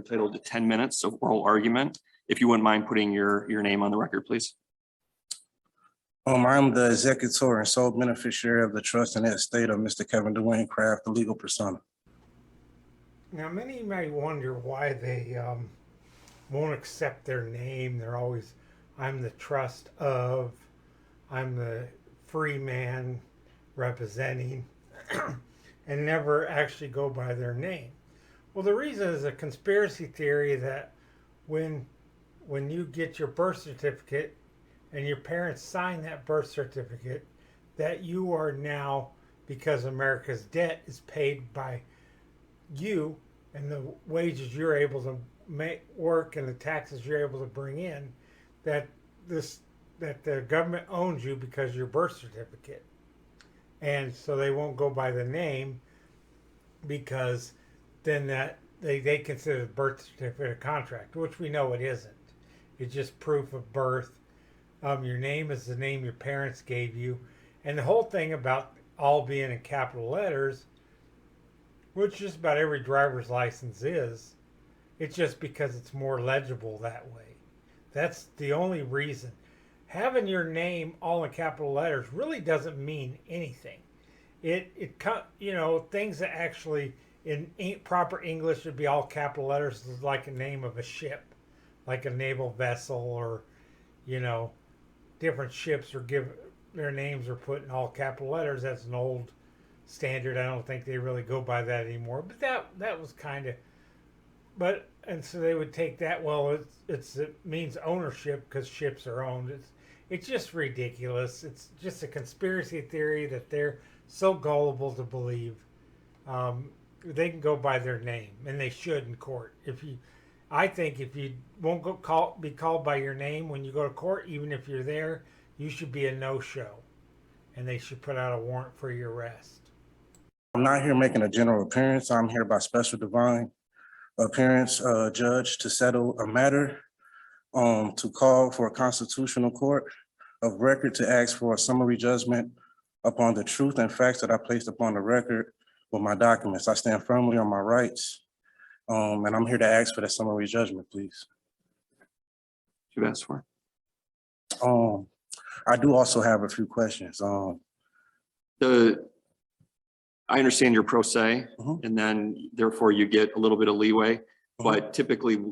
entitled to 10 minutes of oral argument. If you wouldn't mind putting your name on the record, please. I'm the executor and sole beneficiary of the trust and estate of Mr. Kevin Dwayne Craft, the legal persona. Now, many might wonder why they won't accept their name. They're always, I'm the trust of, I'm the free man representing, and never actually go by their name. Well, the reason is a conspiracy theory that when you get your birth certificate and your parents sign that birth certificate, that you are now, because America's debt is paid by you and the wages you're able to make work and the taxes you're able to bring in, that the government owns you because of your birth certificate. And so they won't go by the name, because then that they consider the birth certificate a contract, which we know it isn't. It's just proof of birth. Your name is the name your parents gave you. And the whole thing about all being in capital letters, which just about every driver's license is, it's just because it's more legible that way. That's the only reason. Having your name all in capital letters really doesn't mean anything. Things that actually in proper English would be all capital letters, is like a name of a ship, like a naval vessel, or different ships their names are put in all capital letters. That's an old standard. I don't think they really go by that anymore. But that was kind of, and so they would take that. Well, it means ownership because ships are owned. It's just ridiculous. It's just a conspiracy theory that they're so gullible to believe. They can go by their name, and they should in court. I think if you won't be called by your name when you go to court, even if you're there, you should be a no-show, and they should put out a warrant for your arrest. I'm not here making a general appearance. I'm here by special divine appearance, judge, to settle a matter, to call for a constitutional court of record to ask for a summary judgment upon the truth and facts that I placed upon the record with my documents. I stand firmly on my rights. And I'm here to ask for the summary judgment, please. You've asked for. I do also have a few questions. I understand you're pro se, and then therefore you get a little bit of leeway, but typically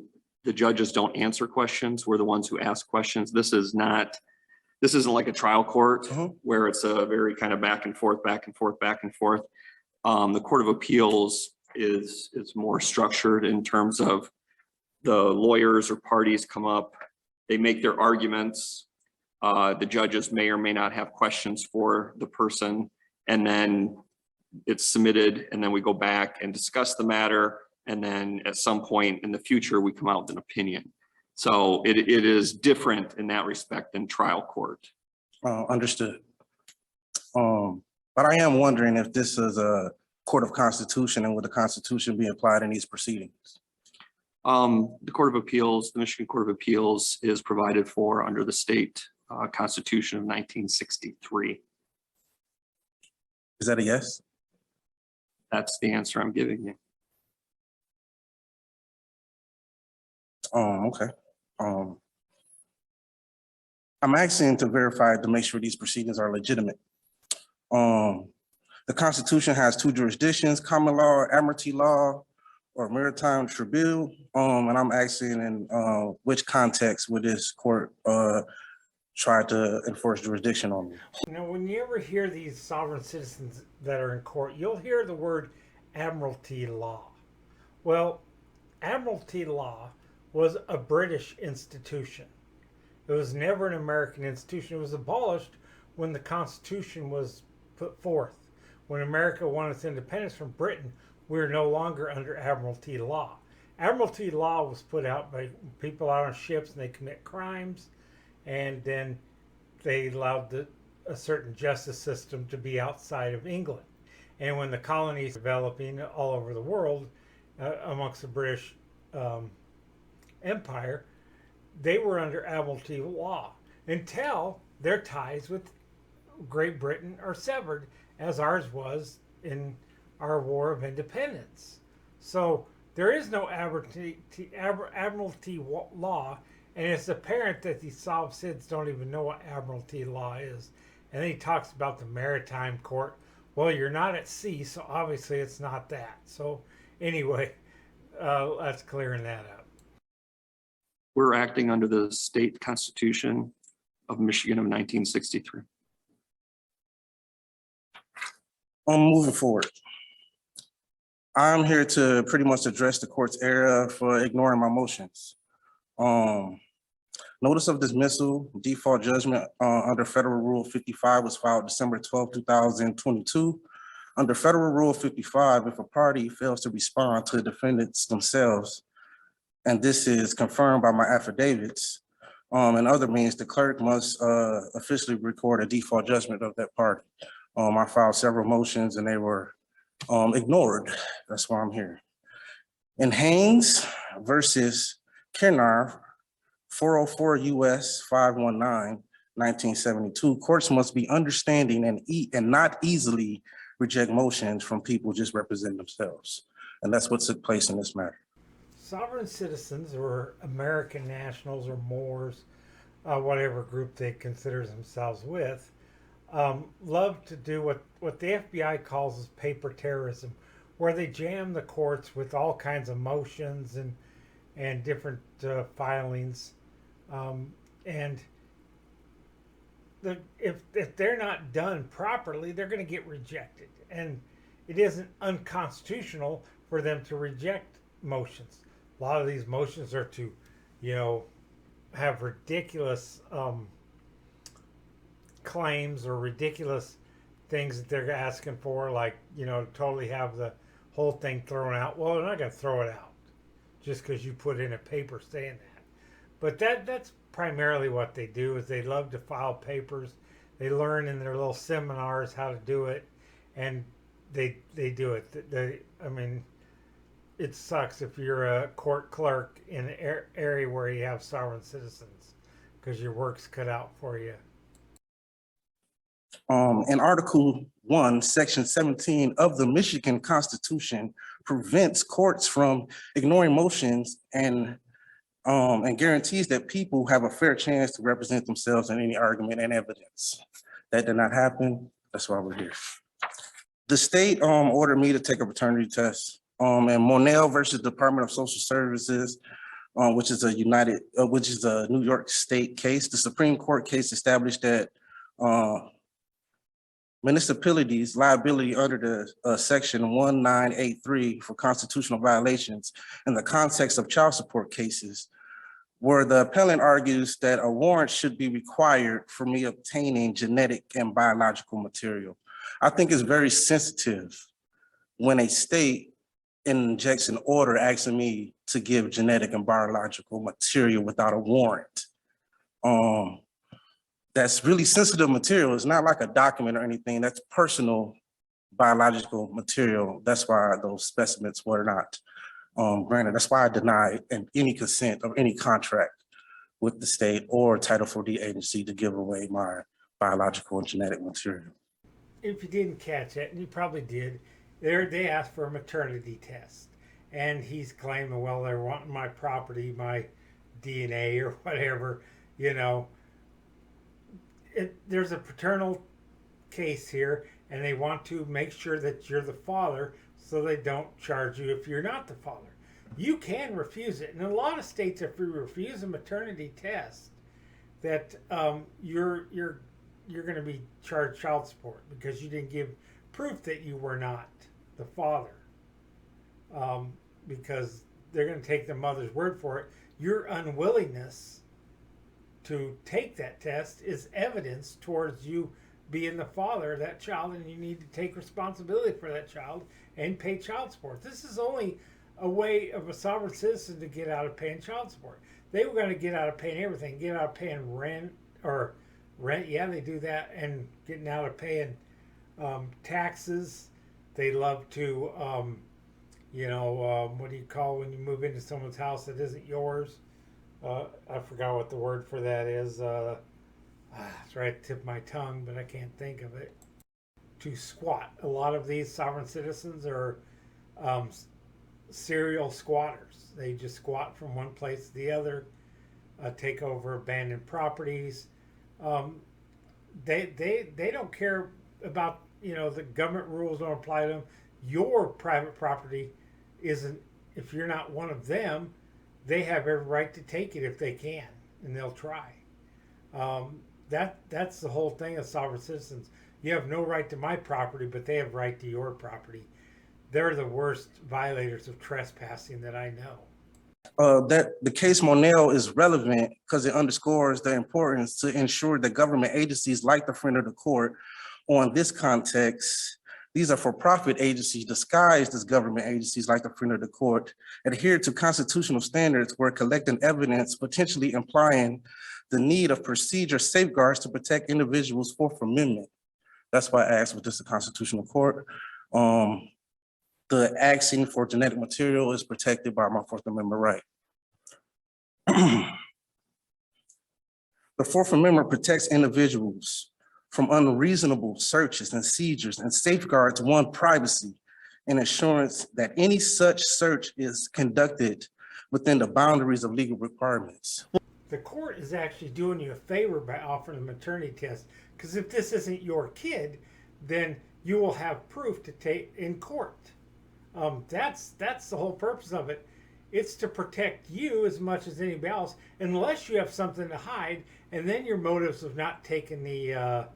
the judges don't answer questions. We're the ones who ask questions. This isn't like a trial court where it's a very kind of back and forth. The Court of Appeals is more structured in terms of the lawyers or parties come up, they make their arguments. The judges may or may not have questions for the person, and then it's submitted, and then we go back and discuss the matter, and then at some point in the future we come out with an opinion. So it is different in that respect than trial court. Understood. But I am wondering if this is a court of constitution, and would the Constitution be applied in these proceedings? The Court of Appeals, the Michigan Court of Appeals, is provided for under the state Constitution of 1963. Is that a yes? That's the answer I'm giving you. Okay. I'm asking to verify to make sure these proceedings are legitimate. The Constitution has two jurisdictions: common law, admiralty law, or maritime tribunal. And I'm asking in which context would this court try to enforce jurisdiction on me? When you ever hear these sovereign citizens that are in court, you'll hear the word admiralty law. Well, admiralty law was a British institution. It was never an American institution. It was abolished when the Constitution was put forth. When America won its independence from Britain, we were no longer under admiralty law. Admiralty law was put out by people out on ships, and they commit crimes, and then they allowed a certain justice system to be outside of England. And when the colonies were developing all over the world, amongst the British Empire, they were under admiralty law until their ties with Great Britain are severed, as ours was in our War of Independence. So there is no admiralty law, and it's apparent that these soc-cits don't even know what admiralty law is. And then he talks about the maritime court. Well, you're not at sea, so obviously it's not that. So anyway, that's clearing that up. We're acting under the state constitution of Michigan of 1963. Moving forward. I'm here to pretty much address the court's error for ignoring my motions. Notice of dismissal, default judgment under Federal Rule 55 was filed December 12, 2022. Under Federal Rule 55, if a party fails to respond to the defendants themselves, and this is confirmed by my affidavits, and other means, the clerk must officially record a default judgment of that party. I filed several motions and they were ignored. That's why I'm here. In Haynes versus Kirnar, 404 US 519, 1972, courts must be understanding and not easily reject motions from people just representing themselves. And that's what took place in this matter. Sovereign citizens, or American nationals, or Moors, whatever group they consider themselves with, love to do what the FBI calls as paper terrorism, where they jam the courts with all kinds of motions and different filings, and if they're not done properly, they're going to get rejected, and it isn't unconstitutional for them to reject motions. A lot of these motions are to, have ridiculous claims or ridiculous things that they're asking for, like, totally have the whole thing thrown out. Well, they're not going to throw it out just because you put in a paper saying that. But that's primarily what they do, is they love to file papers. They learn in their little seminars how to do it, and they do it. It sucks if you're a court clerk in an area where you have sovereign citizens, because your work's cut out for you. In Article 1, Section 17 of the Michigan Constitution prevents courts from ignoring motions and guarantees that people have a fair chance to represent themselves in any argument and evidence. That did not happen. That's why we're here. The state ordered me to take a paternity test. And Monell versus Department of Social Services, which is a New York State case. The Supreme Court case established that municipalities' liability under the Section 1983 for constitutional violations in the context of child support cases, where the appellant argues that a warrant should be required for me obtaining genetic and biological material. I think it's very sensitive when a state injects an order asking me to give genetic and biological material without a warrant. That's really sensitive material. It's not like a document or anything. That's personal biological material. That's why those specimens were not granted. That's why I denied any consent of any contract with the state or Title 4D agency to give away my biological and genetic material. If you didn't catch it, and you probably did, they asked for a maternity test, and he's claiming, well, they're wanting my property, my DNA or whatever, There's a paternal case here, and they want to make sure that you're the father, so they don't charge you if you're not the father. You can refuse it. In a lot of states, if you refuse a maternity test, that you're going to be charged child support because you didn't give proof that you were not the father, because they're going to take the mother's word for it. Your unwillingness to take that test is evidence towards you being the father of that child, and you need to take responsibility for that child and pay child support. This is only a way of a sovereign citizen to get out of paying child support. They were going to get out of paying everything, get out of paying rent, yeah, they do that, and getting out of paying taxes. They love to, what do you call when you move into someone's house that isn't yours? I forgot what the word for that is. It's right at the tip of my tongue, but I can't think of it. To squat. A lot of these sovereign citizens are serial squatters. They just squat from one place to the other, take over abandoned properties. Um, they don't care about, the government rules don't apply to them. Your private property isn't. If you're not one of them, they have every right to take it if they can, and they'll try. That's the whole thing of sovereign citizens. You have no right to my property, but they have right to your property. They're the worst violators of trespassing that I know. That the case Monell is relevant because it underscores the importance to ensure that government agencies like the friend of the court on this context, these are for-profit agencies disguised as government agencies like the friend of the court, adhere to constitutional standards where collecting evidence potentially implying the need of procedure safeguards to protect individuals' Fourth Amendment. That's why I asked, was this a constitutional court? The asking for genetic material is protected by my Fourth Amendment right. The Fourth Amendment protects individuals from unreasonable searches and seizures and safeguards one's privacy and assurance that any such search is conducted within the boundaries of legal requirements. The court is actually doing you a favor by offering a maternity test, because if this isn't your kid, then you will have proof to take in court. That's the whole purpose of it. It's to protect you as much as anybody else, unless you have something to hide, and then your motives of not taking the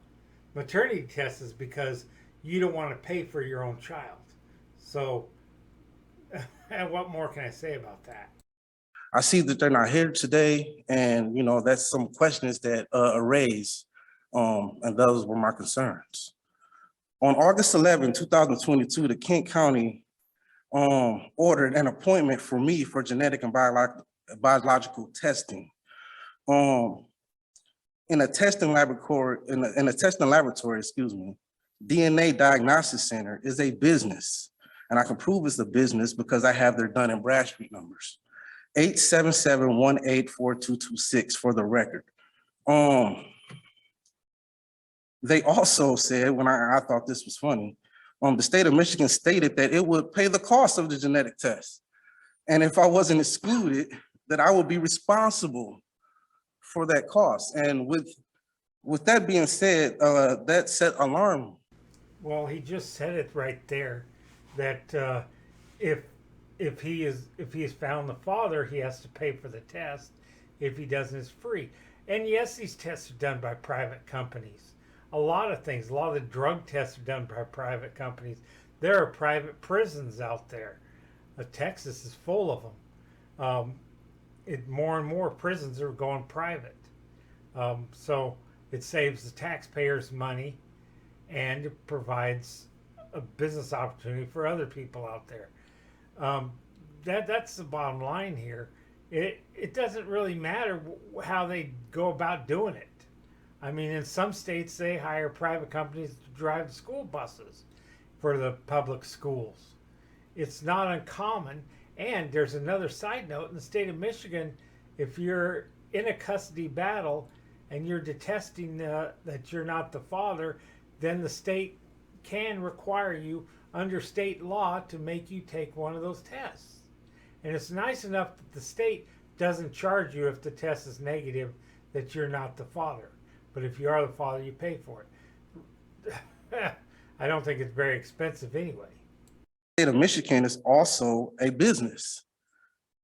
maternity test is because you don't want to pay for your own child. So, what more can I say about that? I see that they're not here today, and that's some questions that are raised, and those were my concerns. On August 11, 2022, the Kent County ordered an appointment for me for genetic and biological testing. In a testing laboratory, DNA Diagnosis Center is a business, and I can prove it's a business because I have their Dun and Bradstreet numbers, 877-184226 for the record. They also said, when I thought this was funny, the state of Michigan stated that it would pay the cost of the genetic test. And if I wasn't excluded, that I would be responsible for that cost. And with that being said, that set alarm. Well, he just said it right there, that if he is found the father, he has to pay for the test. If he doesn't, it's free. And yes, these tests are done by private companies. A lot of things, a lot of the drug tests are done by private companies. There are private prisons out there. Texas is full of them. More and more prisons are going private. So it saves the taxpayers money, and it provides a business opportunity for other people out there. That's the bottom line here. It doesn't really matter how they go about doing it. I mean, in some states, they hire private companies to drive school buses for the public schools. It's not uncommon. And there's another side note. In the state of Michigan, if you're in a custody battle and you're detesting that you're not the father, then the state can require you under state law to make you take one of those tests. And it's nice enough that the state doesn't charge you if the test is negative that you're not the father. But if you are the father, you pay for it. I don't think it's very expensive anyway. The state of Michigan is also a business.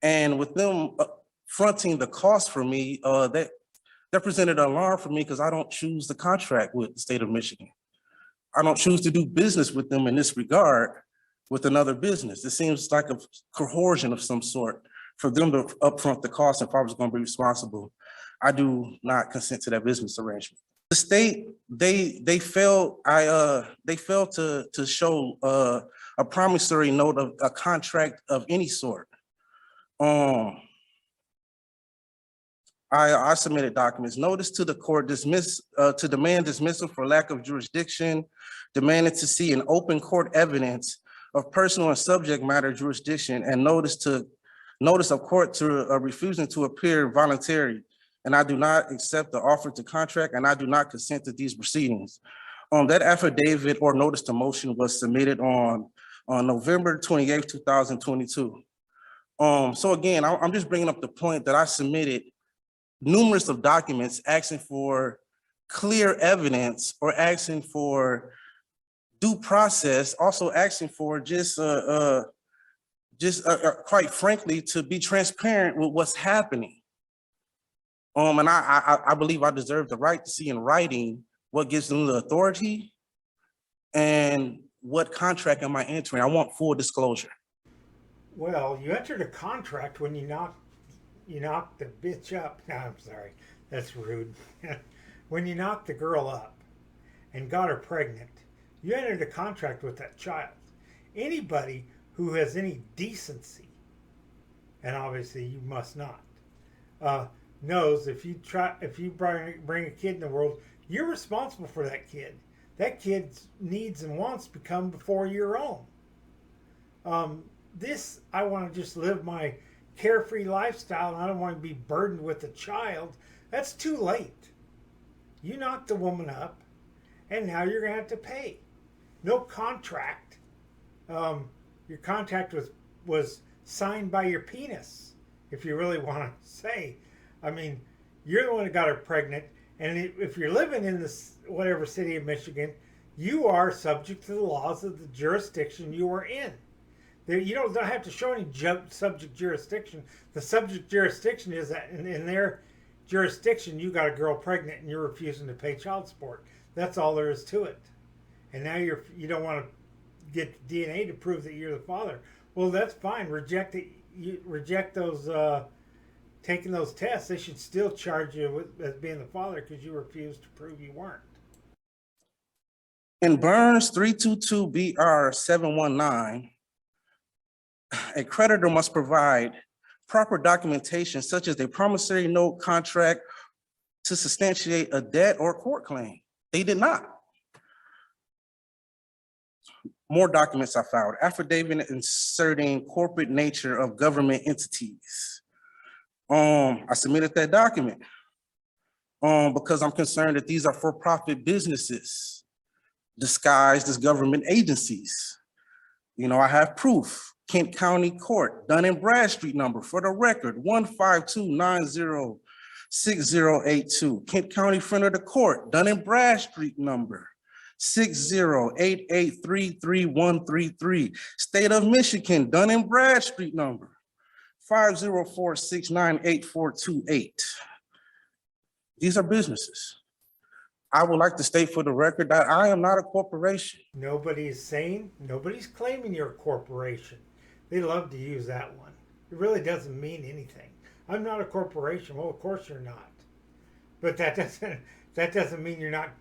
And with them fronting the cost for me, that presented an alarm for me because I don't choose the contract with the state of Michigan. I don't choose to do business with them in this regard with another business. It seems like a coercion of some sort for them to upfront the cost if I was going to be responsible. I do not consent to that business arrangement. The state, they failed to show a promissory note of a contract of any sort. I submitted documents, notice to the court to demand dismissal for lack of jurisdiction, demanded to see an open court evidence of personal and subject matter jurisdiction, and notice of court to refusing to appear voluntary. And I do not accept the offer to contract, and I do not consent to these proceedings. That affidavit or notice to motion was submitted on on November 28th, 2022. So again, I'm just bringing up the point that I submitted numerous of documents asking for clear evidence or asking for due process, also asking for quite frankly, to be transparent with what's happening. And I believe I deserve the right to see in writing what gives them the authority and what contract am I entering. I want full disclosure. Well, you entered a contract when you knocked the bitch up. No, I'm sorry, that's rude. When you knocked the girl up and got her pregnant, you entered a contract with that child. Anybody who has any decency, and obviously you must not, knows if you bring a kid in the world, you're responsible for that kid. That kid's needs and wants become before your own. I want to just live my carefree lifestyle, and I don't want to be burdened with a child. That's too late. You knocked the woman up, and now you're going to have to pay. No contract. Your contract was signed by your penis, if you really want to say. I mean, you're the one that got her pregnant, and if you're living in this whatever city of Michigan, you are subject to the laws of the jurisdiction you are in. You don't have to show any subject jurisdiction. The subject jurisdiction is that in their jurisdiction, you got a girl pregnant and you're refusing to pay child support. That's all there is to it. And now you don't want to get DNA to prove that you're the father. Well, that's fine. Reject it. You reject those taking those tests. They should still charge you as being the father because you refused to prove you weren't. In Burns 322 BR 719, a creditor must provide proper documentation such as a promissory note, contract to substantiate a debt or court claim. They did not. More documents I filed. Affidavit inserting corporate nature of government entities. I submitted that document because I'm concerned that these are for-profit businesses disguised as government agencies. You know, I have proof. Kent County Court, Dun and Bradstreet number for the record, 152906082. Kent County Friend of the Court, Dun and Bradstreet number, 6088333133. State of Michigan, Dun and Bradstreet number, 504698428. These are businesses. I would like to state for the record that I am not a corporation. Nobody's claiming you're a corporation. They love to use that one. It really doesn't mean anything. I'm not a corporation. Well, of course you're not. But that doesn't mean that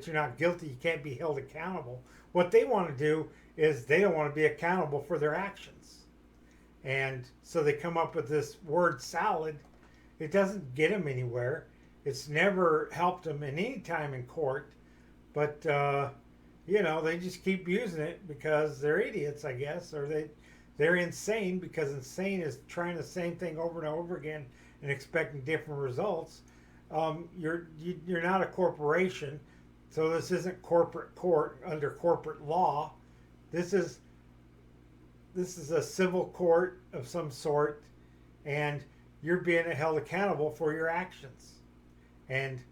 you're not guilty. You can't be held accountable. What they want to do is they don't want to be accountable for their actions. And so they come up with this word salad. It doesn't get them anywhere. It's never helped them in any time in court. But, they just keep using it because they're idiots, I guess, or they're insane because insane is trying the same thing over and over again and expecting different results. You're not a corporation, so this isn't corporate court under corporate law. This is a civil court of some sort, and you're being held accountable for your actions and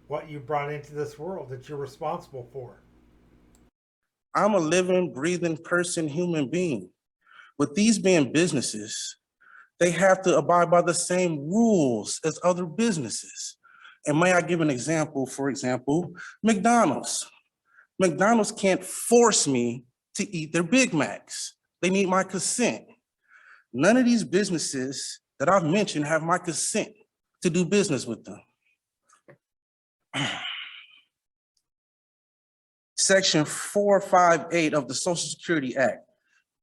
what you brought into this world that you're responsible for. I'm a living, breathing person, human being. With these being businesses, they have to abide by the same rules as other businesses. And may I give an example? For example, McDonald's. McDonald's can't force me to eat their Big Macs. They need my consent. None of these businesses that I've mentioned have my consent to do business with them. Section 458 of the Social Security Act,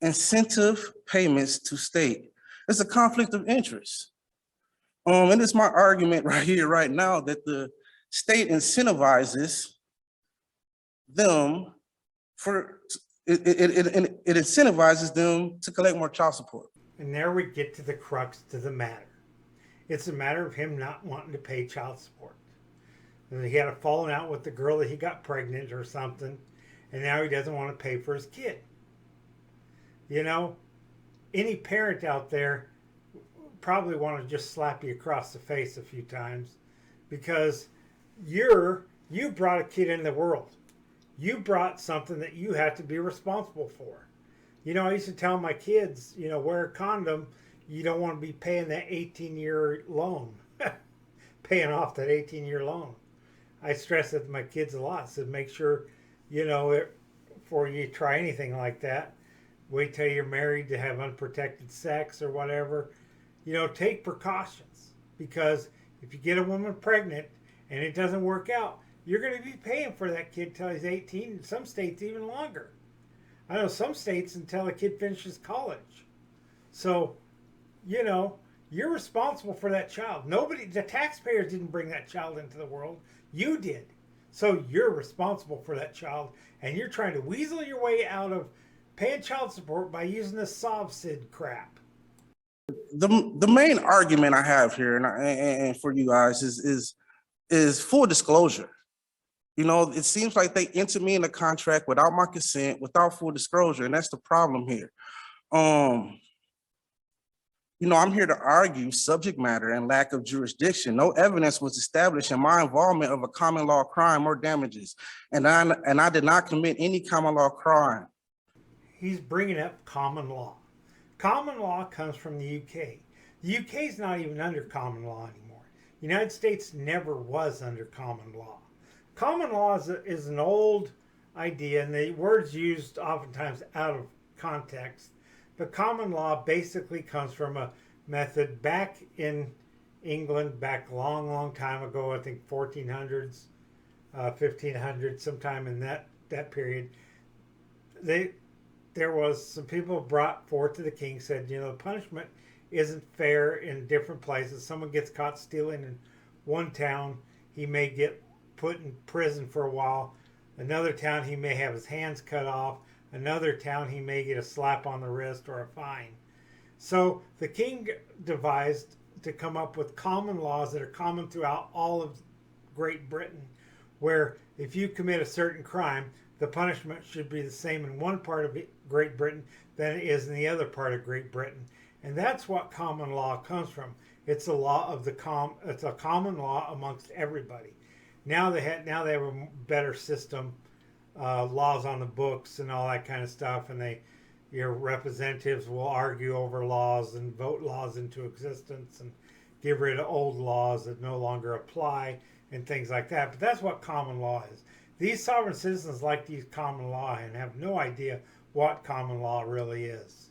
incentive payments to state. It's a conflict of interest. And it's my argument right here, right now, that the state incentivizes them it incentivizes them to collect more child support. And there we get to the crux to the matter. It's a matter of him not wanting to pay child support. And he had a falling out with the girl that he got pregnant or something, and now he doesn't want to pay for his kid. You know, any parent out there probably want to just slap you across the face a few times because you brought a kid in the world. You brought something that you had to be responsible for. You know, I used to tell my kids, you know, wear a condom. You don't want to be paying that 18-year loan, paying off that 18-year loan. I stress it to my kids a lot. So make sure, you know, before you try anything like that, wait till you're married to have unprotected sex or whatever. You know, take precautions because if you get a woman pregnant and it doesn't work out, you're going to be paying for that kid till he's 18. In some states, even longer. I know some states until a kid finishes college. So, you know, you're responsible for that child. The taxpayers didn't bring that child into the world. You did. So you're responsible for that child, and you're trying to weasel your way out of paying child support by using this soc-cit crap. The main argument I have here, and for you guys, is full disclosure. You know, it seems like they entered me in a contract without my consent, without full disclosure, and that's the problem here. You know, I'm here to argue subject matter and lack of jurisdiction. No evidence was established in my involvement of a common law crime or damages, and I did not commit any common law crime. He's bringing up common law. Common law comes from the UK. The UK is not even under common law anymore. The United States never was under common law. Common law is an old idea, and the word's used oftentimes out of context. But common law basically comes from a method back in England, back a long, long time ago, I think 1400s, 1500s, sometime in that period. There was some people brought forth to the king, said, you know, the punishment isn't fair in different places. Someone gets caught stealing in one town, he may get put in prison for a while. Another town, he may have his hands cut off. Another town, he may get a slap on the wrist or a fine. So the king devised to come up with common laws that are common throughout all of Great Britain, where if you commit a certain crime, the punishment should be the same in one part of Great Britain than it is in the other part of Great Britain. And that's what common law comes from. It's a law of it's a common law amongst everybody. Now they have a better system, laws on the books and all that kind of stuff, and your representatives will argue over laws and vote laws into existence and get rid of old laws that no longer apply and things like that. But that's what common law is. These sovereign citizens like these common law and have no idea what common law really is.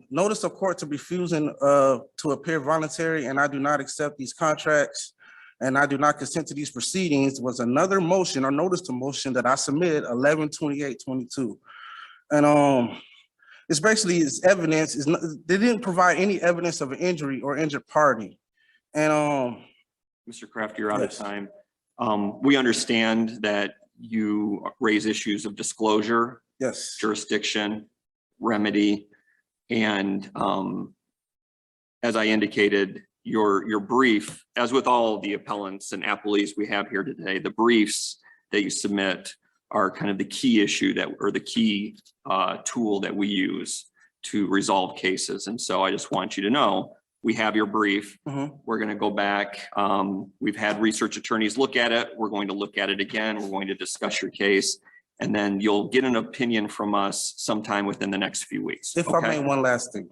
Notice of court to refusing to appear voluntary, and I do not accept these contracts, and I do not consent to these proceedings was another motion or notice to motion that I submitted 11/28/22. And it's basically evidence they didn't provide any evidence of an injury or injured party. And Mr. Kraft, you're out yes. of time. We understand that you raise issues of disclosure, Yes. jurisdiction, remedy, and as I indicated, your brief, as with all the appellants and appellees we have here today, the briefs that you submit are kind of the key issue or the key tool that we use to resolve cases. And so I just want you to know, we have your brief. Mm-hmm. We're going to go back. We've had research attorneys look at it. We're going to look at it again. We're going to discuss your case. And then you'll get an opinion from us sometime within the next few weeks. If I may, one last thing.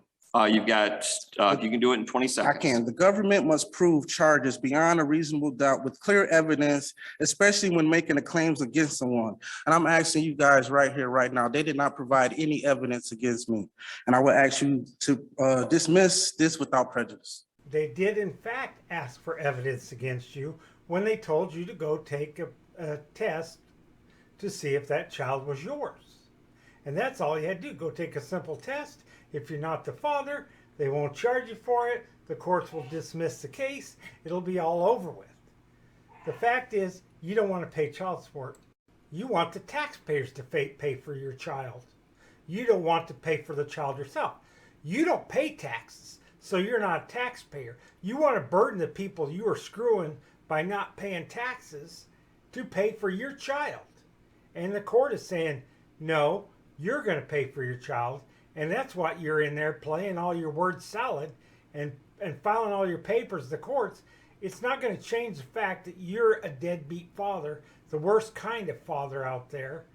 You've got, if you can do it in 20 seconds. I can. The government must prove charges beyond a reasonable doubt with clear evidence, especially when making the claims against someone. And I'm asking you guys right here, right now, they did not provide any evidence against me. And I will ask you to dismiss this without prejudice. They did, in fact, ask for evidence against you when they told you to go take a test to see if that child was yours. And that's all you had to do. Go take a simple test. If you're not the father, they won't charge you for it. The courts will dismiss the case. It'll be all over with. The fact is, you don't want to pay child support. You want the taxpayers to pay for your child. You don't want to pay for the child yourself. You don't pay taxes, so you're not a taxpayer. You want to burden the people you are screwing by not paying taxes to pay for your child. And the court is saying, no, You're going to pay for your child, and that's what you're in there playing all your word salad and filing all your papers to the courts. It's not going to change the fact that you're a deadbeat father, the worst kind of father out there.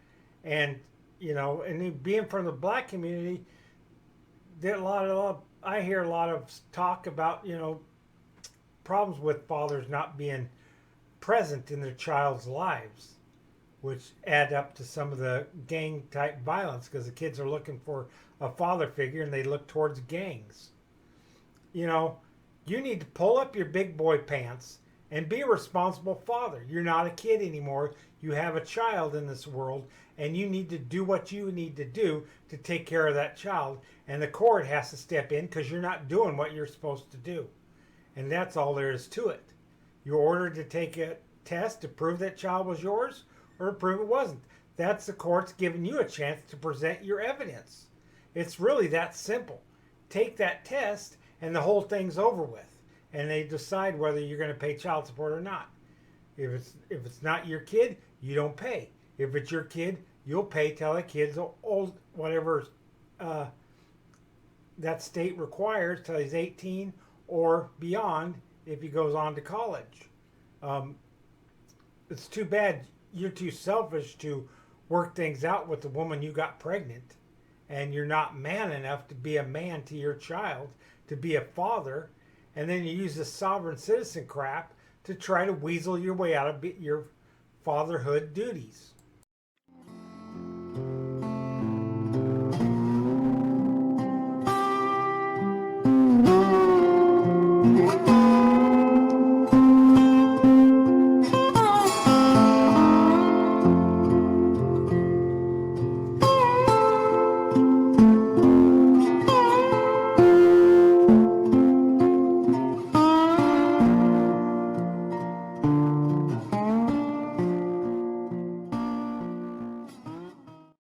And you know, and being from the black community, there I hear a lot of talk about, you know, problems with fathers not being present in their child's lives, which add up to some of the gang type violence because the kids are looking for a father figure and they look towards gangs. You know, you need to pull up your big boy pants and be a responsible father. You're not a kid anymore. You have a child in this world, and you need to do what you need to do to take care of that child. And the court has to step in because you're not doing what you're supposed to do. And that's all there is to it. You're ordered to take a test to prove that child was yours or to prove it wasn't. That's the court's giving you a chance to present your evidence. It's really that simple. Take that test and the whole thing's over with. And they decide whether you're going to pay child support or not. If it's not your kid, you don't pay. If it's your kid, you'll pay till the kid's old, whatever that state requires, till he's 18 or beyond if he goes on to college. It's too bad you're too selfish to work things out with the woman you got pregnant, and you're not man enough to be a man to your child, to be a father, and then you use this sovereign citizen crap to try to weasel your way out of your fatherhood duties.